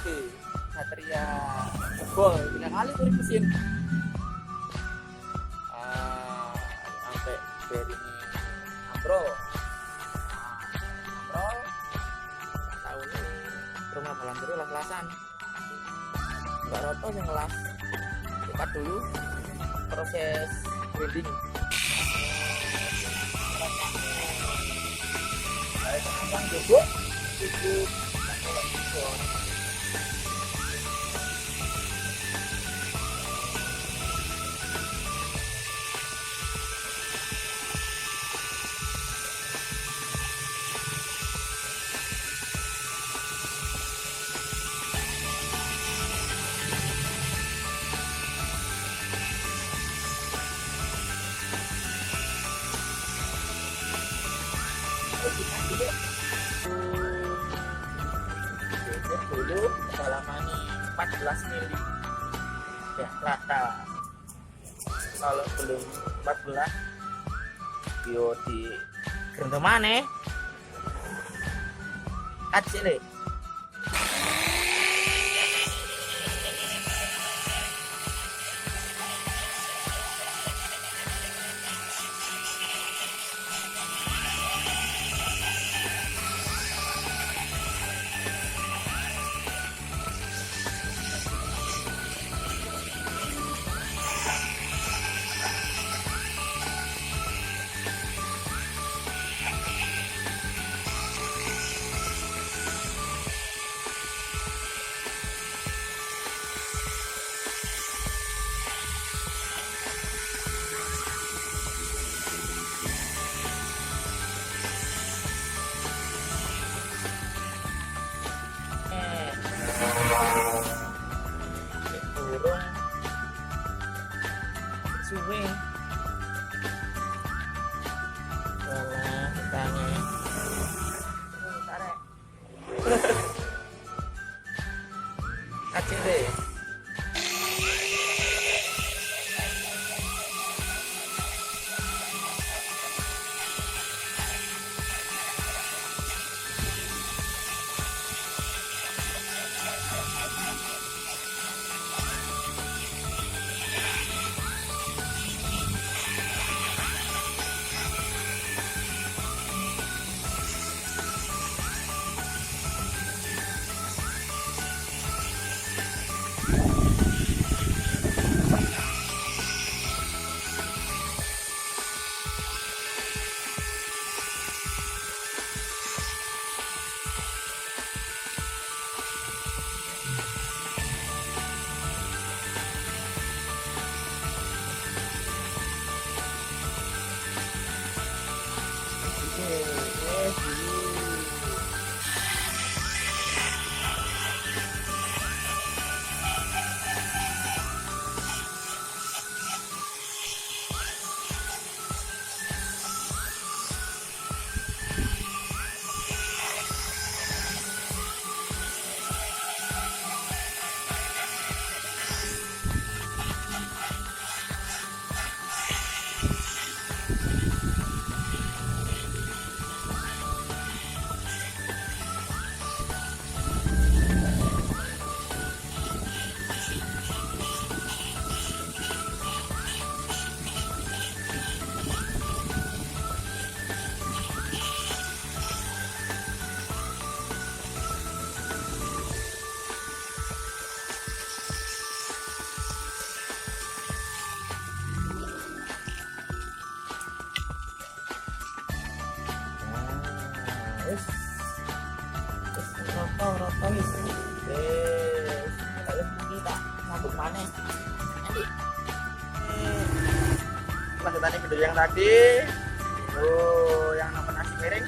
oke bateria jebol 3 kali tuh mesin sampai bearingnya ambrol tahu nih rumah balan terus las-lasan Mbak Roto yang ngelas cepat dulu proses grinding Bang cukup dulu kedalamannya 14 mili ya rata. Kalau belum 14 yo di gerendam mana kacil deh. Burung suwe wala tanya tarik kacil deh. Roto wis kalau kita sambung panen lanjutannya video yang tadi yang nonton nasi miring